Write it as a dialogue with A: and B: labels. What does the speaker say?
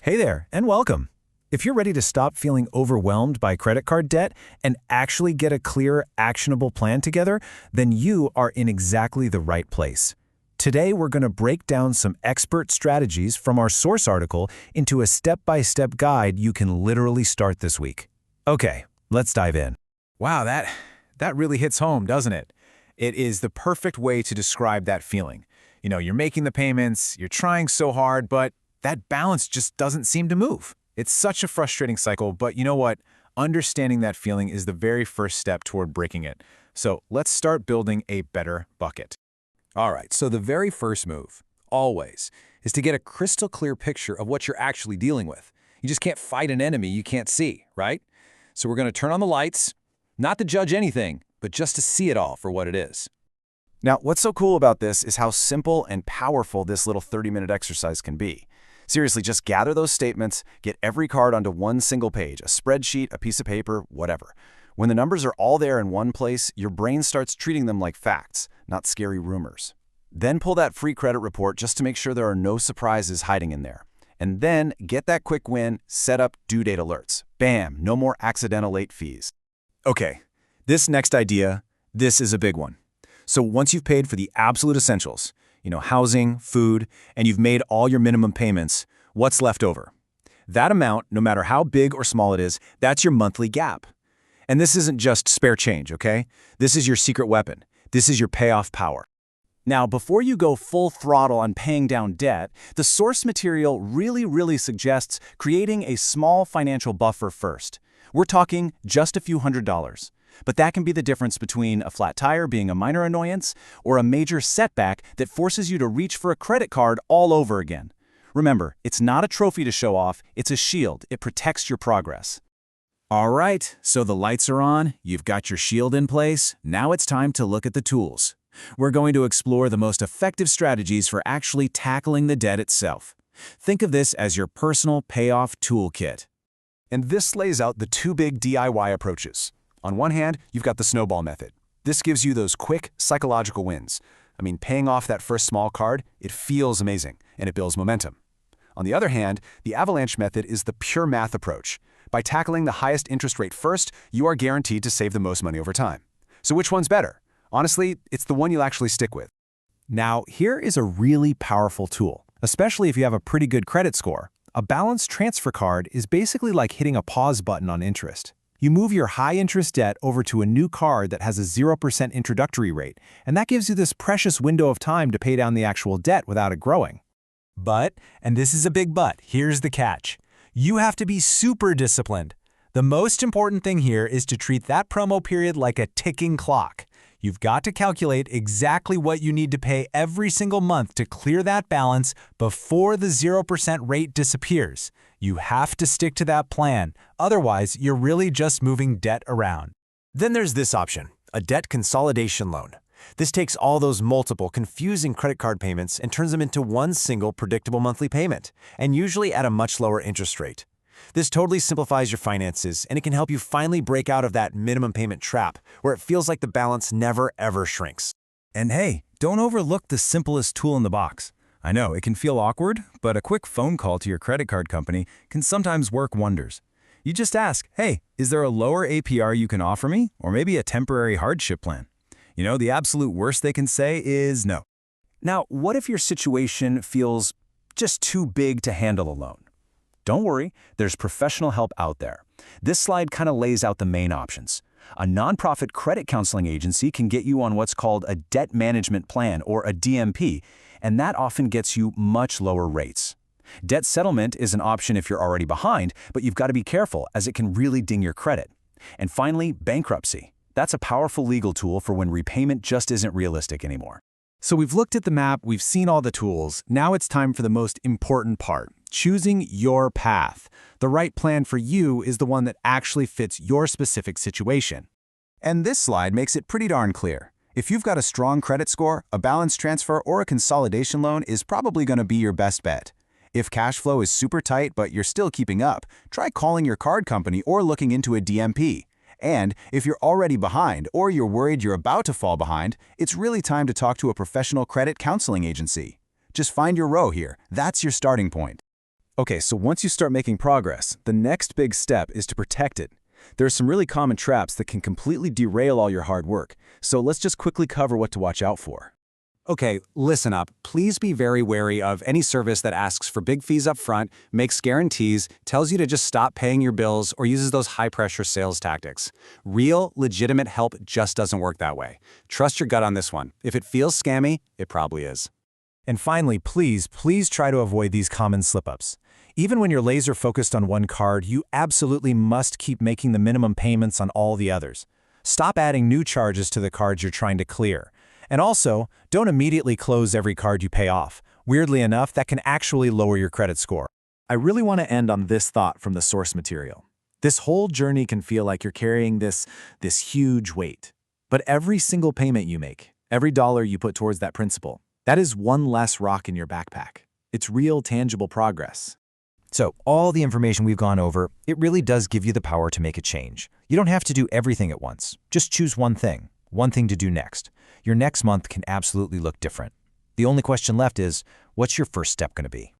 A: Hey there, and welcome. If you're ready to stop feeling overwhelmed by credit card debt and actually get a clear, actionable plan together, then you are in exactly the right place. Today, we're going to break down some expert strategies from our source article into a step-by-step guide you can literally start this week. Okay, let's dive in.
B: Wow, that really hits home, doesn't it? It is the perfect way to describe that feeling. You're making the payments, you're trying so hard, but that balance just doesn't seem to move. It's such a frustrating cycle, but you know what? Understanding that feeling is the very first step toward breaking it. So let's start building a better bucket. All right, so the very first move, always, is to get a crystal clear picture of what you're actually dealing with. You just can't fight an enemy you can't see, right? So we're going to turn on the lights, not to judge anything, but just to see it all for what it is.
C: Now, what's so cool about this is how simple and powerful this little 30-minute exercise can be. Seriously, just gather those statements, get every card onto one single page, a spreadsheet, a piece of paper, whatever. When the numbers are all there in one place, your brain starts treating them like facts, not scary rumors. Then pull that free credit report just to make sure there are no surprises hiding in there. And then get that quick win, set up due date alerts. Bam, no more accidental late fees.
A: Okay, this next idea, this is a big one. So once you've paid for the absolute essentials, housing, food, and you've made all your minimum payments, what's left over? That amount, no matter how big or small it is, that's your monthly gap. And this isn't just spare change, okay? This is your secret weapon. This is your payoff power. Now, before you go full throttle on paying down debt, the source material really suggests creating a small financial buffer first. We're talking just a few $100s. But that can be the difference between a flat tire being a minor annoyance or a major setback that forces you to reach for a credit card all over again. Remember, it's not a trophy to show off, it's a shield. It protects your progress.
B: All right, so the lights are on, you've got your shield in place, now it's time to look at the tools. We're going to explore the most effective strategies for actually tackling the debt itself. Think of this as your personal payoff toolkit.
C: And this lays out the two big DIY approaches. On one hand, you've got the Snowball method. This gives you those quick, psychological wins. Paying off that first small card, it feels amazing, and it builds momentum. On the other hand, the Avalanche method is the pure math approach. By tackling the highest interest rate first, you are guaranteed to save the most money over time. So which one's better? Honestly, it's the one you'll actually stick with.
A: Now, here is a really powerful tool, especially if you have a pretty good credit score. A balance transfer card is basically like hitting a pause button on interest. You move your high-interest debt over to a new card that has a 0% introductory rate, and that gives you this precious window of time to pay down the actual debt without it growing. But, and this is a big but, here's the catch. You have to be super disciplined. The most important thing here is to treat that promo period like a ticking clock. You've got to calculate exactly what you need to pay every single month to clear that balance before the 0% rate disappears. You have to stick to that plan, otherwise you're really just moving debt around.
D: Then there's this option, a debt consolidation loan. This takes all those multiple, confusing credit card payments and turns them into one single predictable monthly payment, and usually at a much lower interest rate. This totally simplifies your finances, and it can help you finally break out of that minimum payment trap, where it feels like the balance never ever shrinks.
A: And hey, don't overlook the simplest tool in the box. I know, it can feel awkward, but a quick phone call to your credit card company can sometimes work wonders. You just ask, hey, is there a lower APR you can offer me? Or maybe a temporary hardship plan? The absolute worst they can say is no. Now, what if your situation feels just too big to handle alone? Don't worry, there's professional help out there. This slide kind of lays out the main options. A nonprofit credit counseling agency can get you on what's called a debt management plan, or a DMP, and that often gets you much lower rates. Debt settlement is an option if you're already behind, but you've got to be careful as it can really ding your credit. And finally, bankruptcy. That's a powerful legal tool for when repayment just isn't realistic anymore. So we've looked at the map, we've seen all the tools. Now it's time for the most important part, choosing your path. The right plan for you is the one that actually fits your specific situation. And this slide makes it pretty darn clear. If you've got a strong credit score, a balance transfer or a consolidation loan is probably going to be your best bet. If cash flow is super tight but you're still keeping up, try calling your card company or looking into a DMP. And if you're already behind or you're worried you're about to fall behind, it's really time to talk to a professional credit counseling agency. Just find your row here. That's your starting point.
C: Okay, so once you start making progress, the next big step is to protect it. There are some really common traps that can completely derail all your hard work, so let's just quickly cover what to watch out for.
D: Okay, listen up. Please be very wary of any service that asks for big fees up front, makes guarantees, tells you to just stop paying your bills, or uses those high-pressure sales tactics. Real, legitimate help just doesn't work that way. Trust your gut on this one. If it feels scammy, it probably is.
B: And finally, please try to avoid these common slip-ups. Even when you're laser-focused on one card, you absolutely must keep making the minimum payments on all the others. Stop adding new charges to the cards you're trying to clear. And also, don't immediately close every card you pay off. Weirdly enough, that can actually lower your credit score. I really want to end on this thought from the source material. This whole journey can feel like you're carrying this huge weight. But every single payment you make, every dollar you put towards that principal, that is one less rock in your backpack. It's real, tangible progress.
A: So, all the information we've gone over, it really does give you the power to make a change. You don't have to do everything at once. Just choose one thing to do next. Your next month can absolutely look different. The only question left is, what's your first step going to be?